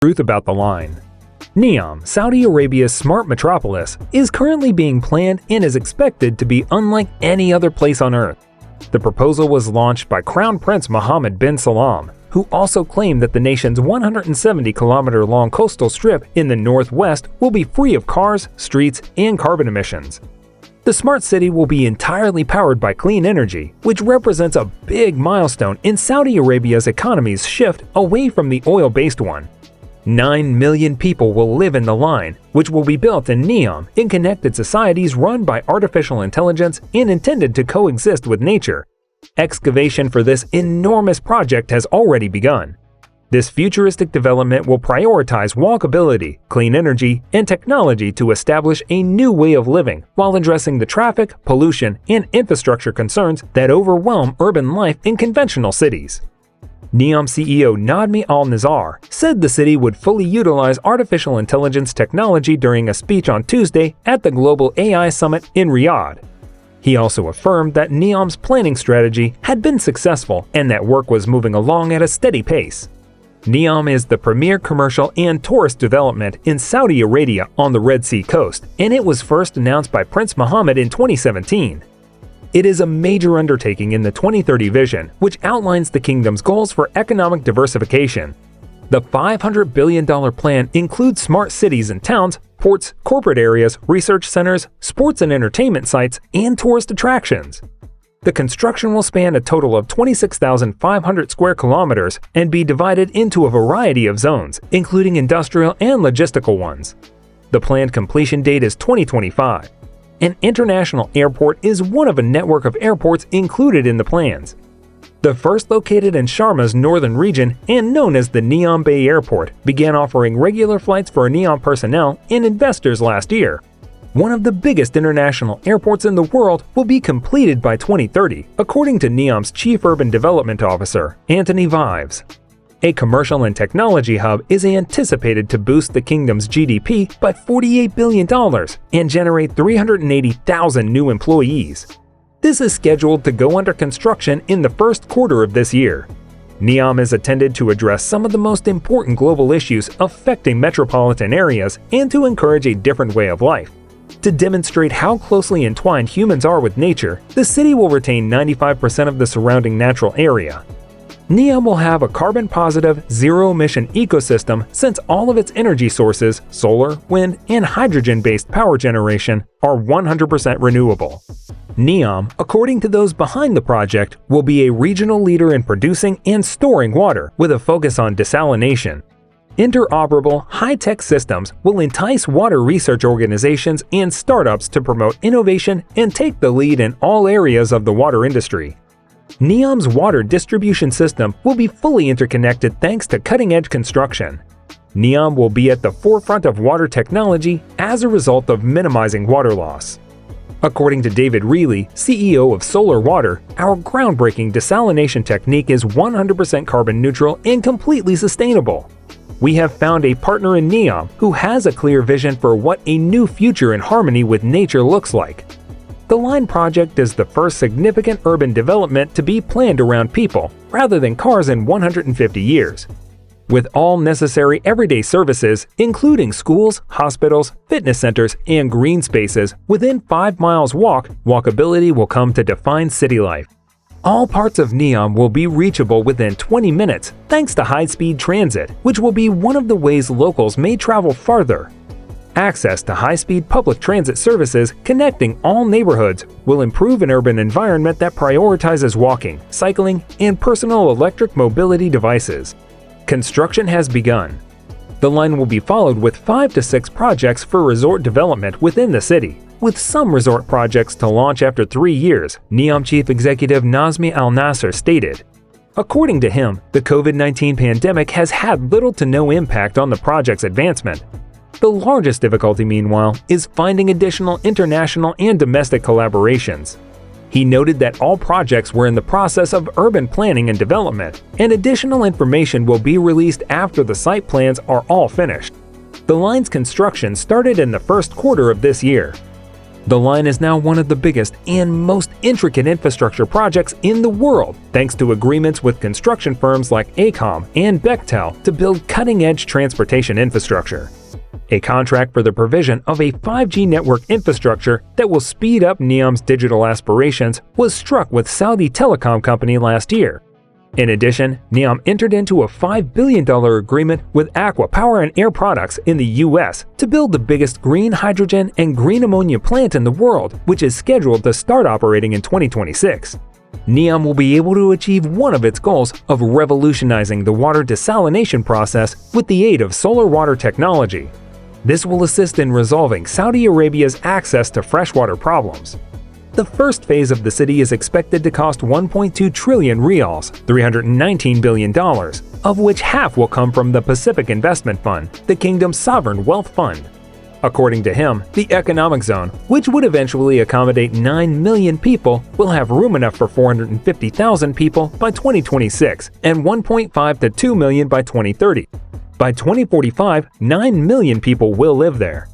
Truth about the line. Neom, Saudi Arabia's smart metropolis, is currently being planned and is expected to be unlike any other place on Earth. The proposal was launched by Crown Prince Mohammed bin Salman, who also claimed that the nation's 170-kilometer-long coastal strip in the northwest will be free of cars, streets, and carbon emissions. The smart city will be entirely powered by clean energy, which represents a big milestone in Saudi Arabia's economy's shift away from the oil-based one. 9 million people will live in the line, which will be built in Neom in connected societies run by artificial intelligence and intended to coexist with nature. Excavation for this enormous project has already begun. This futuristic development will prioritize walkability, clean energy, and technology to establish a new way of living while addressing the traffic, pollution, and infrastructure concerns that overwhelm urban life in conventional cities. Neom CEO Nadmi Al-Nizar said the city would fully utilize artificial intelligence technology during a speech on Tuesday at the Global AI Summit in Riyadh. He also affirmed that Neom's planning strategy had been successful and that work was moving along at a steady pace. Neom is the premier commercial and tourist development in Saudi Arabia on the Red Sea coast, and it was first announced by Prince Mohammed in 2017. It is a major undertaking in the 2030 vision, which outlines the kingdom's goals for economic diversification. The $500 billion plan includes smart cities and towns, ports, corporate areas, research centers, sports and entertainment sites, and tourist attractions. The construction will span a total of 26,500 square kilometers and be divided into a variety of zones, including industrial and logistical ones. The planned completion date is 2025. An international airport is one of a network of airports included in the plans. The first located in Sharma's northern region and known as the Neom Bay Airport began offering regular flights for Neom personnel and investors last year. One of the biggest international airports in the world will be completed by 2030, according to Neom's Chief Urban Development Officer, Anthony Vives. A commercial and technology hub is anticipated to boost the kingdom's GDP by $48 billion and generate 380,000 new employees. This is scheduled to go under construction in the first quarter of this year. Neom is intended to address some of the most important global issues affecting metropolitan areas and to encourage a different way of life. To demonstrate how closely entwined humans are with nature, the city will retain 95% of the surrounding natural area. Neom will have a carbon-positive, zero-emission ecosystem since all of its energy sources, solar, wind, and hydrogen-based power generation, are 100% renewable. Neom, according to those behind the project, will be a regional leader in producing and storing water with a focus on desalination. Interoperable, high-tech systems will entice water research organizations and startups to promote innovation and take the lead in all areas of the water industry. Neom's water distribution system will be fully interconnected thanks to cutting-edge construction. Neom will be at the forefront of water technology as a result of minimizing water loss. According to David Reilly, CEO of Solar Water, our groundbreaking desalination technique is 100% carbon neutral and completely sustainable. We have found a partner in Neom who has a clear vision for what a new future in harmony with nature looks like. The line project is the first significant urban development to be planned around people, rather than cars in 150 years. With all necessary everyday services, including schools, hospitals, fitness centers, and green spaces, within 5 miles walkability will come to define city life. All parts of Neom will be reachable within 20 minutes thanks to high-speed transit, which will be one of the ways locals may travel farther. Access to high-speed public transit services connecting all neighborhoods will improve an urban environment that prioritizes walking, cycling, and personal electric mobility devices. Construction has begun. The line will be followed with 5 to 6 projects for resort development within the city, with some resort projects to launch after 3 years, Neom Chief Executive Nazmi Al-Nasser stated. According to him, the COVID-19 pandemic has had little to no impact on the project's advancement. The largest difficulty, meanwhile, is finding additional international and domestic collaborations. He noted that all projects were in the process of urban planning and development, and additional information will be released after the site plans are all finished. The line's construction started in the first quarter of this year. The line is now one of the biggest and most intricate infrastructure projects in the world, thanks to agreements with construction firms like AECOM and Bechtel to build cutting-edge transportation infrastructure. A contract for the provision of a 5G network infrastructure that will speed up Neom's digital aspirations was struck with Saudi telecom company last year. In addition, Neom entered into a $5 billion agreement with Aqua Power and Air Products in the US to build the biggest green hydrogen and green ammonia plant in the world, which is scheduled to start operating in 2026. Neom will be able to achieve one of its goals of revolutionizing the water desalination process with the aid of solar water technology. This will assist in resolving Saudi Arabia's access to freshwater problems. The first phase of the city is expected to cost 1.2 trillion riyals, $319 billion, of which half will come from the Pacific Investment Fund, the kingdom's sovereign wealth fund. According to him, the economic zone, which would eventually accommodate 9 million people, will have room enough for 450,000 people by 2026 and 1.5 to 2 million by 2030. By 2045, 9 million people will live there.